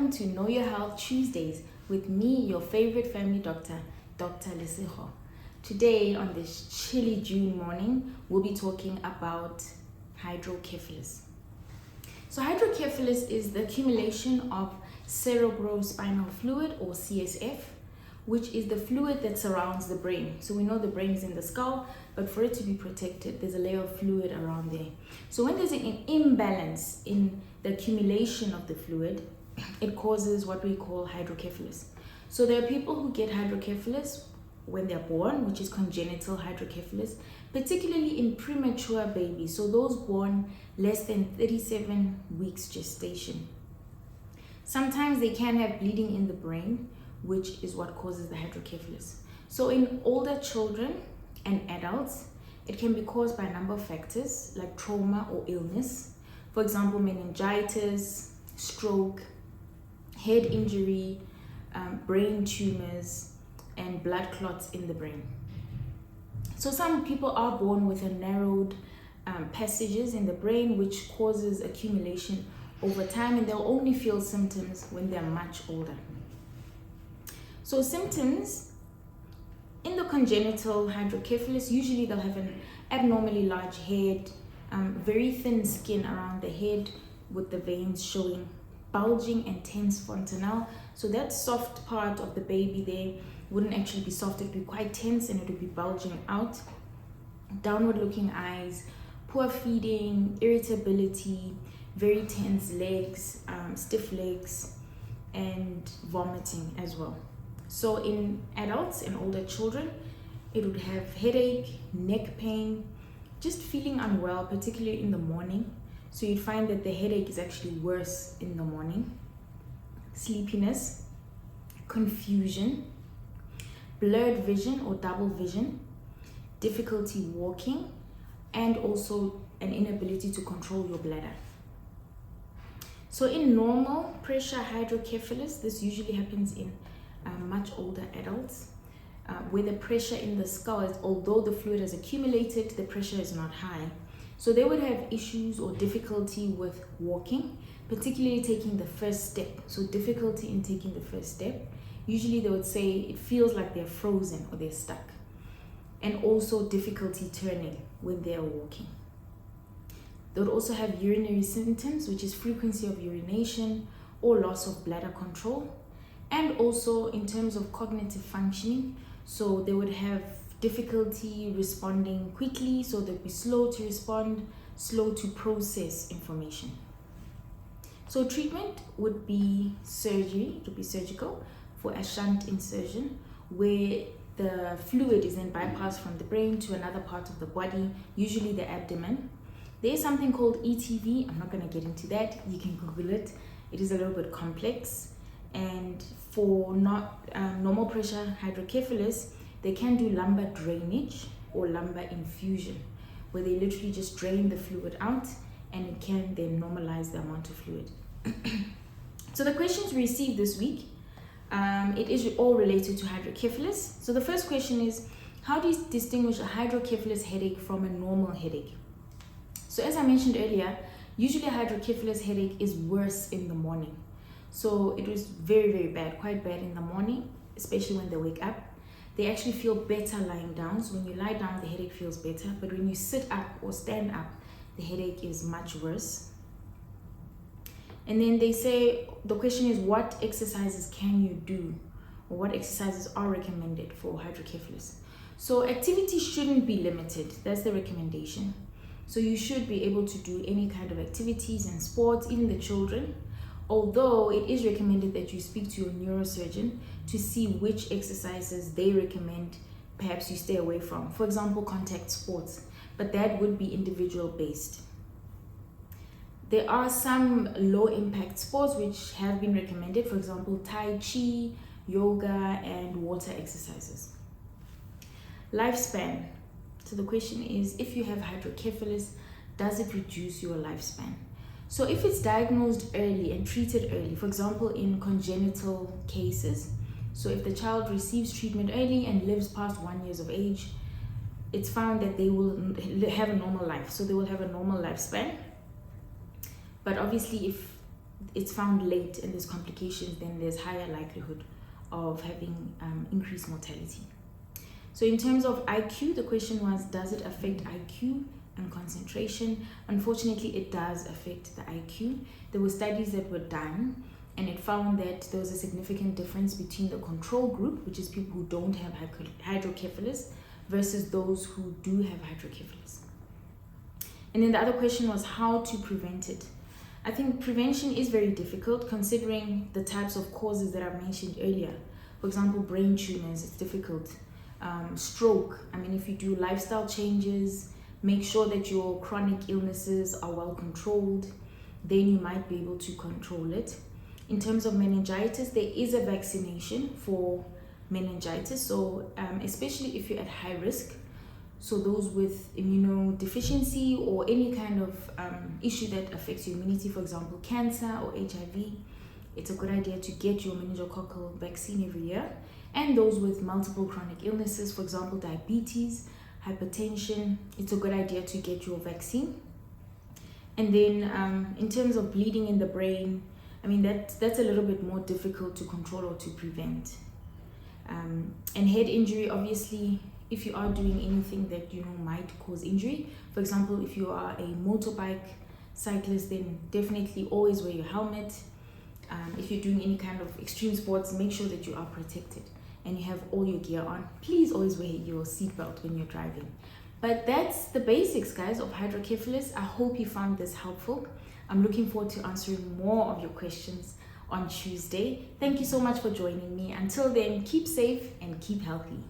welcome to Know Your Health Tuesdays with me, your favorite family doctor, Dr. Lesego. Today, on this chilly June morning, we'll be talking about hydrocephalus. So hydrocephalus is the accumulation of cerebrospinal fluid, or CSF, which is the fluid that surrounds the brain. So we know the brain is in the skull, but for it to be protected, there's a layer of fluid around there. So when there's an imbalance in the accumulation of the fluid, it causes what we call hydrocephalus. So there are people who get hydrocephalus when they're born, which is congenital hydrocephalus, particularly in premature babies, so those born less than 37 weeks gestation. Sometimes they can have bleeding in the brain, which is what causes the hydrocephalus. So in older children and adults, it can be caused by a number of factors like trauma or illness. For example, meningitis, stroke, head injury, brain tumors, and blood clots in the brain. So some people are born with a narrowed passages in the brain, which causes accumulation over time, and they'll only feel symptoms when they're much older. So symptoms in the congenital hydrocephalus, usually they'll have an abnormally large head, very thin skin around the head with the veins showing, bulging and tense fontanelle. So that soft part of the baby there wouldn't actually be soft, it would be quite tense and it would be bulging out. Downward looking eyes, poor feeding, irritability, very tense legs, stiff legs, and vomiting as well. So in adults and older children, it would have headache, neck pain, just feeling unwell, particularly in the morning. So you'd find that the headache is actually worse in the morning. Sleepiness, confusion, blurred vision or double vision, difficulty walking, and also an inability to control your bladder. So in normal pressure hydrocephalus, this usually happens in much older adults, where the pressure in the skull is, although the fluid has accumulated, the pressure is not high. So they would have issues or difficulty with walking, particularly taking the first step. So difficulty in taking the first step. Usually they would say it feels like they're frozen or they're stuck. And also difficulty turning when they're walking. They would also have urinary symptoms, which is frequency of urination or loss of bladder control. And also in terms of cognitive functioning, so they would have difficulty responding quickly, so they'd be slow to respond, slow to process information. So treatment would be surgery, to be surgical, for a shunt insertion, where the fluid is then bypassed from the brain to another part of the body, usually the abdomen. There's something called ETV, I'm not going to get into that, you can Google it. It is a little bit complex. And for normal pressure hydrocephalus, they can do lumbar drainage or lumbar infusion, where they literally just drain the fluid out and it can then normalize the amount of fluid. So the questions we received this week, it is all related to hydrocephalus. So the first question is, how do you distinguish a hydrocephalus headache from a normal headache? So as I mentioned earlier, usually a hydrocephalus headache is worse in the morning. So it was very, very bad, quite bad in the morning, especially when they wake up. They actually feel better lying down. So when you lie down, the headache feels better. But when you sit up or stand up, the headache is much worse. And then they say, the question is, what exercises can you do? Or what exercises are recommended for hydrocephalus? So activity shouldn't be limited. That's the recommendation. So you should be able to do any kind of activities and sports, even the children. Although it is recommended that you speak to your neurosurgeon to see which exercises they recommend perhaps you stay away from. For example, contact sports, but that would be individual based. There are some low impact sports which have been recommended, for example, Tai Chi, yoga, and water exercises. Lifespan. So the question is, if you have hydrocephalus, does it reduce your lifespan? So if it's diagnosed early and treated early, for example, in congenital cases, so if the child receives treatment early and lives past 1 year of age, it's found that they will have a normal life. So they will have a normal lifespan. But obviously, if it's found late and there's complications, then there's higher likelihood of having increased mortality. So in terms of IQ, the question was, does it affect IQ and concentration? Unfortunately, it does affect the IQ. There were studies that were done, and it found that there was a significant difference between the control group, which is people who don't have hydrocephalus, versus those who do have hydrocephalus. And then the other question was how to prevent it. I think prevention is very difficult considering the types of causes that I've mentioned earlier. For example, brain tumors, it's difficult. Stroke, I mean, if you do lifestyle changes, make sure that your chronic illnesses are well controlled, then you might be able to control it. In terms of meningitis, there is a vaccination for meningitis, so especially if you're at high risk, so those with immunodeficiency or any kind of issue that affects your immunity, for example, cancer or HIV, it's a good idea to get your meningococcal vaccine every year. And those with multiple chronic illnesses, for example, diabetes, hypertension, it's a good idea to get your vaccine. And then in terms of bleeding in the brain, I mean, that's a little bit more difficult to control or to prevent. And head injury, obviously, if you are doing anything that might cause injury, for example, if you are a motorbike cyclist, then definitely always wear your helmet. If you're doing any kind of extreme sports, make sure that you are protected and you have all your gear on. Please always wear your seatbelt when you're driving. But that's the basics, guys, of hydrocephalus. I hope you found this helpful. I'm looking forward to answering more of your questions on Tuesday. Thank you so much for joining me. Until then, keep safe and keep healthy.